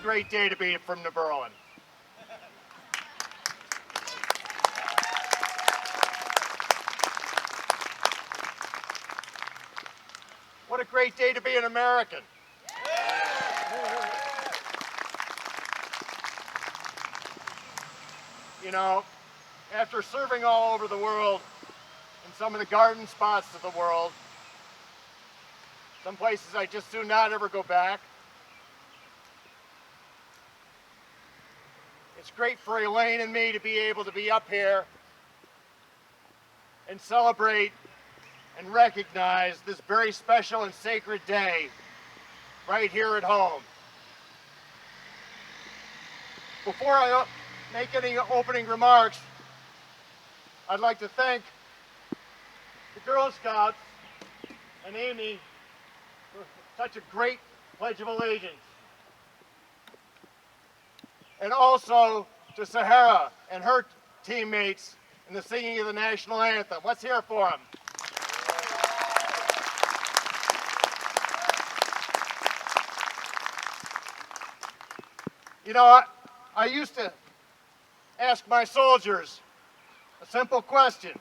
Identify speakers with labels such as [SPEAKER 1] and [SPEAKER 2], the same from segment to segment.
[SPEAKER 1] great day to be from New Berlin. What a great day to be an American. You know, after serving all over the world, in some of the garden spots of the world, some places I just do not ever go back. It's great for Elaine and me to be able to be up here and celebrate and recognize this very special and sacred day right here at home. Before I make any opening remarks, I'd like to thank the Girl Scouts and Amy for such a great Pledge of Allegiance. And also to Sahara and her teammates in the singing of the national anthem. Let's hear it for them. You know, I used to ask my soldiers a simple question.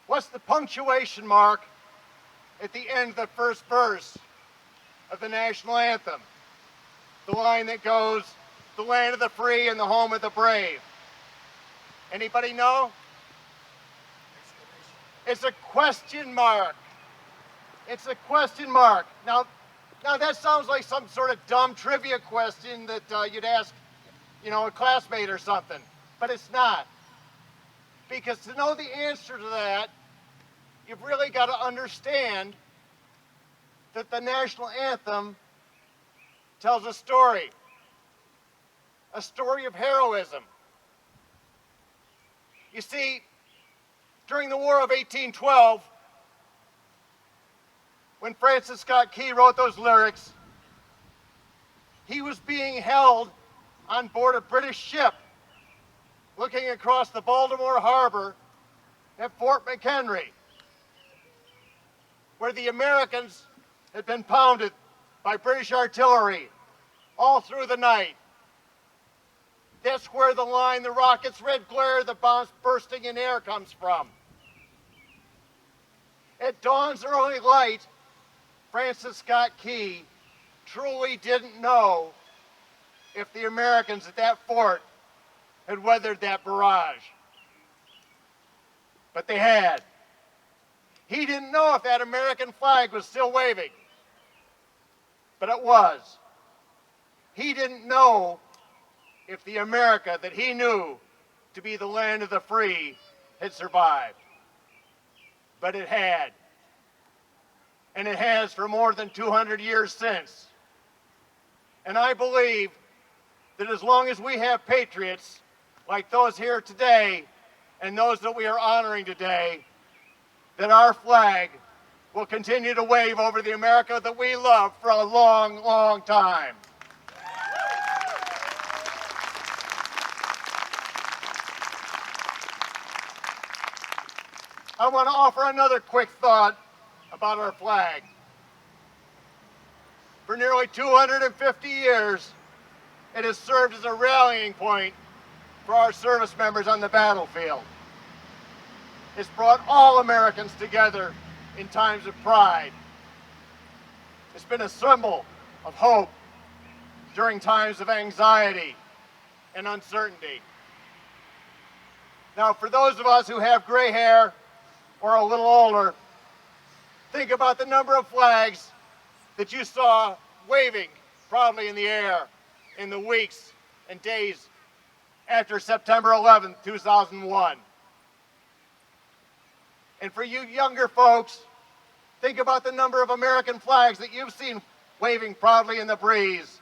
[SPEAKER 1] What's the punctuation mark at the end of the first verse of the national anthem? The line that goes, "The land of the free and the home of the brave." Anybody know? It's a question mark. It's a question mark. Now that sounds like some sort of dumb trivia question that you'd ask, you know, a classmate or something, but it's not. Because to know the answer to that, you've really got to understand that the national anthem tells a story of heroism. You see, during the War of 1812, when Francis Scott Key wrote those lyrics, he was being held on board a British ship looking across the Baltimore Harbor at Fort McHenry, where the Americans had been pounded by British artillery all through the night. That's where the line, "The rocket's red glare, the bombs bursting in air," comes from. At dawn's early light, Francis Scott Key truly didn't know if the Americans at that fort had weathered that barrage. But they had. He didn't know if that American flag was still waving. But it was. He didn't know if the America that he knew to be the land of the free had survived. But it had. And it has for more than 200 years since. And I believe that as long as we have patriots like those here today and those that we are honoring today, that our flag will continue to wave over the America that we love for a long, long time. I want to offer another quick thought about our flag. For nearly 250 years, it has served as a rallying point for our service members on the battlefield. It's brought all Americans together in times of pride. It's been a symbol of hope during times of anxiety and uncertainty. Now, for those of us who have gray hair or a little older, think about the number of flags that you saw waving proudly in the air in the weeks and days after September 11th, 2001. And for you younger folks, think about the number of American flags that you've seen waving proudly in the breeze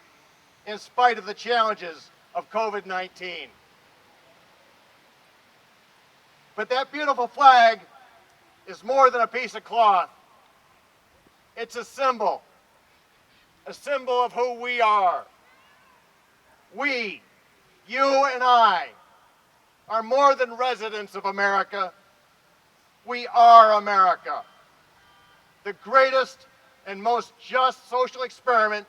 [SPEAKER 1] in spite of the challenges of COVID-19. But that beautiful flag is more than a piece of cloth. It's a symbol of who we are. We, you and I, are more than residents of America. We are America, the greatest and most just social experiment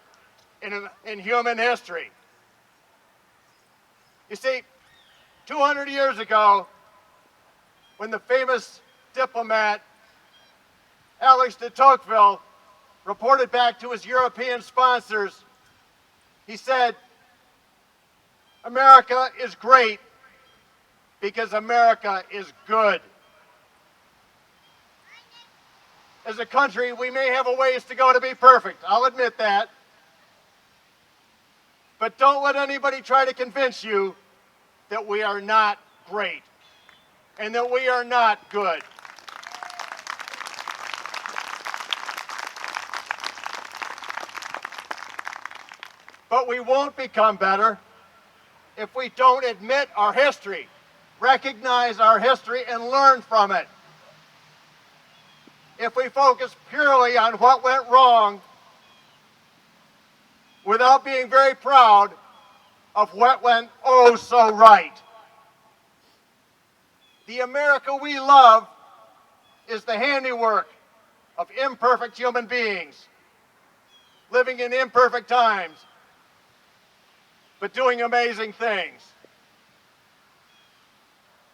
[SPEAKER 1] in human history. You see, 200 years ago, when the famous diplomat Alex de Tocqueville reported back to his European sponsors, he said, "America is great because America is good." As a country, we may have a ways to go to be perfect. I'll admit that. But don't let anybody try to convince you that we are not great and that we are not good. But we won't become better if we don't admit our history, recognize our history, and learn from it. If we focus purely on what went wrong without being very proud of what went oh so right. The America we love is the handiwork of imperfect human beings, living in imperfect times, but doing amazing things.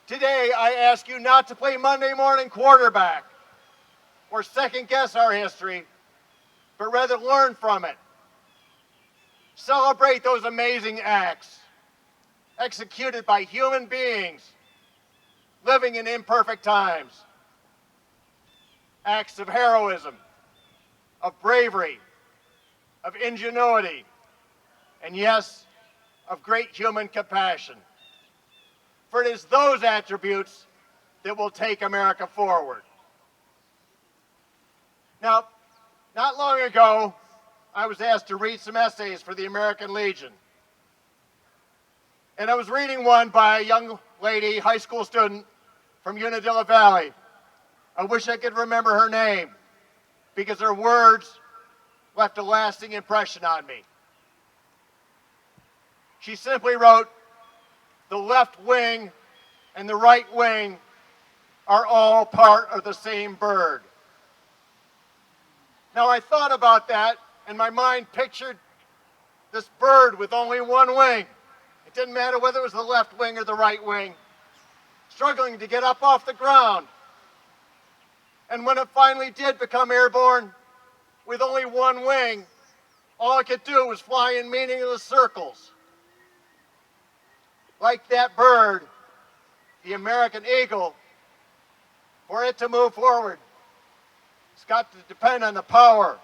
[SPEAKER 1] Today, I ask you not to play Monday morning quarterback or second guess our history, but rather learn from it. Celebrate those amazing acts executed by human beings living in imperfect times. Acts of heroism, of bravery, of ingenuity, and yes, of great human compassion. For it is those attributes that will take America forward. Now, not long ago, I was asked to read some essays for the American Legion. And I was reading one by a young lady, high school student from Unadilla Valley. I wish I could remember her name because her words left a lasting impression on me. She simply wrote, "The left wing and the right wing are all part of the same bird." Now I thought about that and my mind pictured this bird with only one wing. It didn't matter whether it was the left wing or the right wing, struggling to get up off the ground. And when it finally did become airborne, with only one wing, all it could do was fly in meaningless circles. Like that bird, the American eagle, for it to move forward, it's got to depend on the power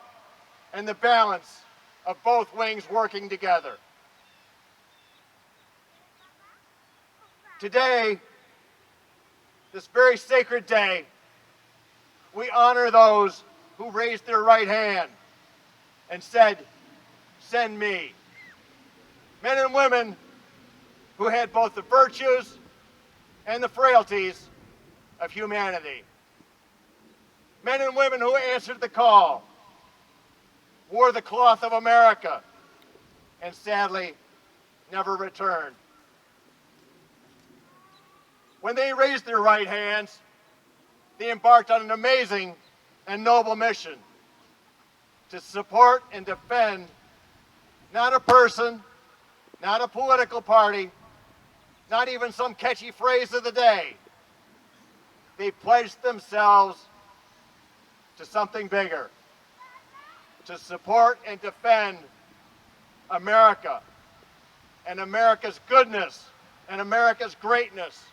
[SPEAKER 1] and the balance of both wings working together. Today, this very sacred day, we honor those who raised their right hand and said, "Send me." Men and women who had both the virtues and the frailties of humanity. Men and women who answered the call, wore the cloth of America, and sadly never returned. When they raised their right hands, they embarked on an amazing and noble mission to support and defend not a person, not a political party, not even some catchy phrase of the day. They pledged themselves to something bigger, to support and defend America and America's goodness and America's greatness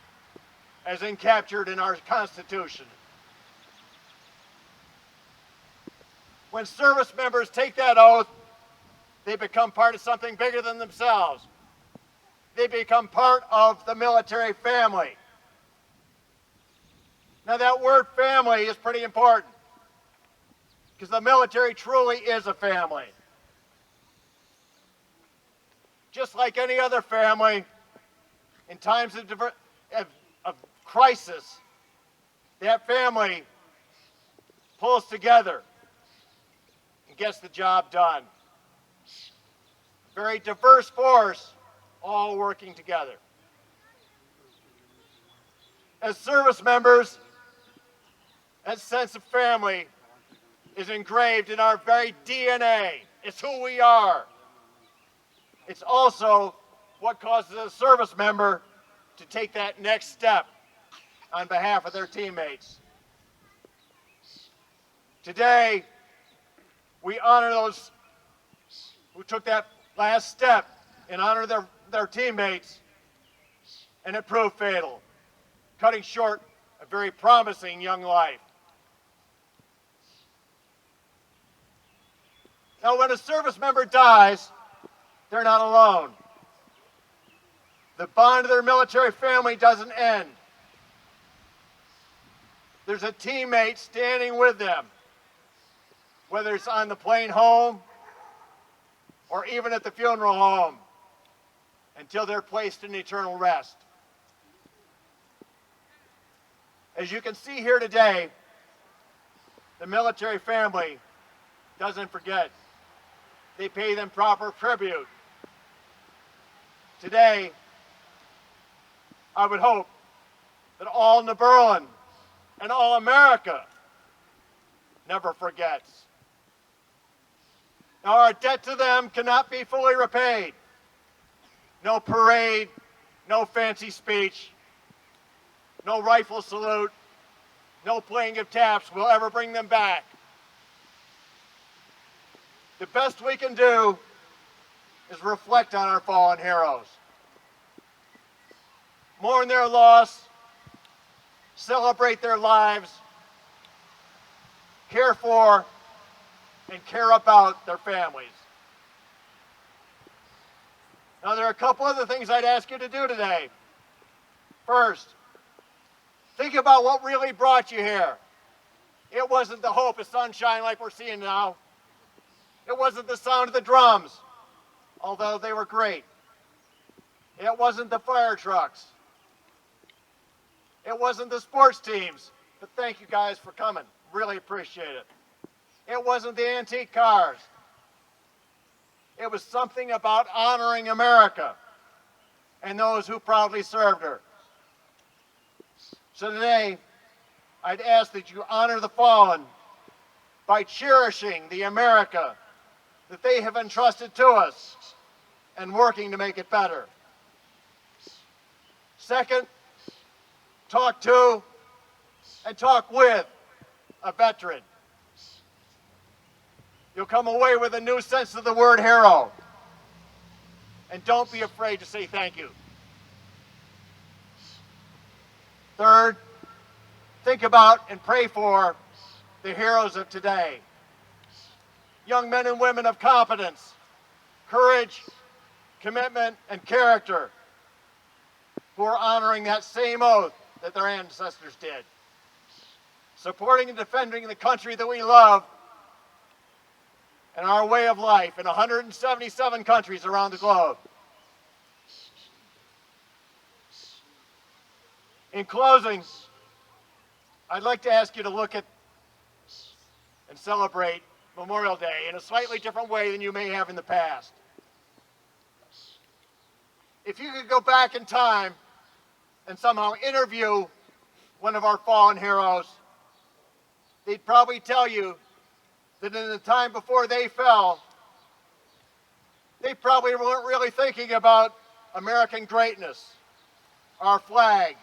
[SPEAKER 1] as encaptured in our Constitution. When service members take that oath, they become part of something bigger than themselves. They become part of the military family. Now that word family is pretty important because the military truly is a family. Just like any other family, in times of crisis, that family pulls together and gets the job done. Very diverse force, all working together. As service members, that sense of family is engraved in our very DNA. It's who we are. It's also what causes a service member to take that next step on behalf of their teammates. Today, we honor those who took that last step and honor their teammates, and it proved fatal, cutting short a very promising young life. Now, when a service member dies, they're not alone. The bond of their military family doesn't end. There's a teammate standing with them, whether it's on the plane home or even at the funeral home, until they're placed in eternal rest. As you can see here today, the military family doesn't forget. They pay them proper tribute. Today, I would hope that all Neberlin and all America never forgets. Now, our debt to them cannot be fully repaid. No parade, no fancy speech, no rifle salute, no playing of taps will ever bring them back. The best we can do is reflect on our fallen heroes, mourn their loss, celebrate their lives, care for and care about their families. Now, there are a couple other things I'd ask you to do today. First, think about what really brought you here. It wasn't the hope of sunshine like we're seeing now. It wasn't the sound of the drums, although they were great. It wasn't the fire trucks. It wasn't the sports teams, but thank you guys for coming. Really appreciate it. It wasn't the antique cars. It was something about honoring America and those who proudly served her. So today, I'd ask that you honor the fallen by cherishing the America that they have entrusted to us and working to make it better. Second, talk to and talk with a veteran. You'll come away with a new sense of the word hero. And don't be afraid to say thank you. Third, think about and pray for the heroes of today. Young men and women of competence, courage, commitment, and character who are honoring that same oath that their ancestors did. Supporting and defending the country that we love and our way of life in 177 countries around the globe. In closing, I'd like to ask you to look at and celebrate Memorial Day in a slightly different way than you may have in the past. If you could go back in time and somehow interview one of our fallen heroes, they'd probably tell you that in the time before they fell, they probably weren't really thinking about American greatness, our flag,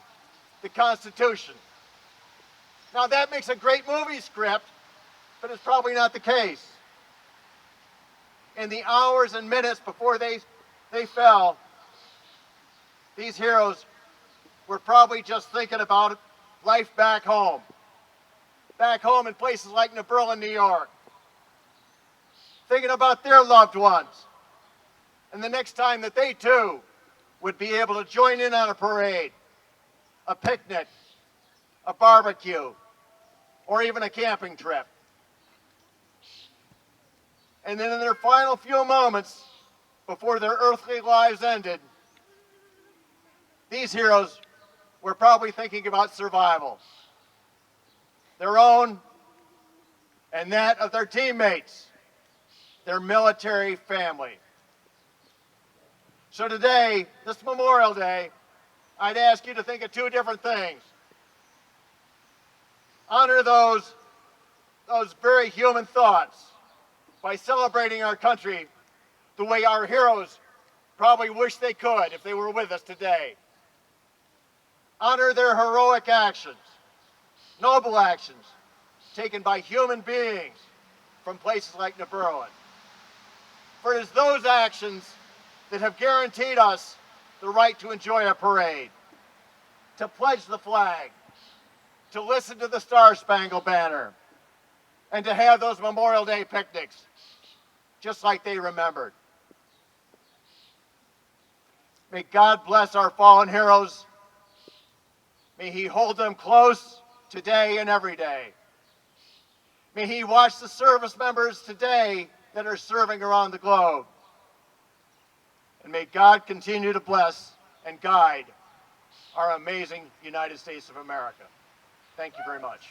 [SPEAKER 1] the Constitution. Now, that makes a great movie script, but it's probably not the case. In the hours and minutes before they fell, these heroes were probably just thinking about life back home in places like Neberlin, New York, thinking about their loved ones, and the next time that they too would be able to join in on a parade, a picnic, a barbecue, or even a camping trip. And then in their final few moments before their earthly lives ended, these heroes were probably thinking about survival, their own and that of their teammates, their military family. So today, this Memorial Day, I'd ask you to think of two different things. Honor those very human thoughts by celebrating our country the way our heroes probably wish they could if they were with us today. Honor their heroic actions, noble actions, taken by human beings from places like New Berlin. For it is those actions that have guaranteed us the right to enjoy a parade, to pledge the flag, to listen to the Star-Spangled Banner, and to have those Memorial Day picnics, just like they remembered. May God bless our fallen heroes. May He hold them close today and every day. May He watch the service members today that are serving around the globe. And may God continue to bless and guide our amazing United States of America. Thank you very much.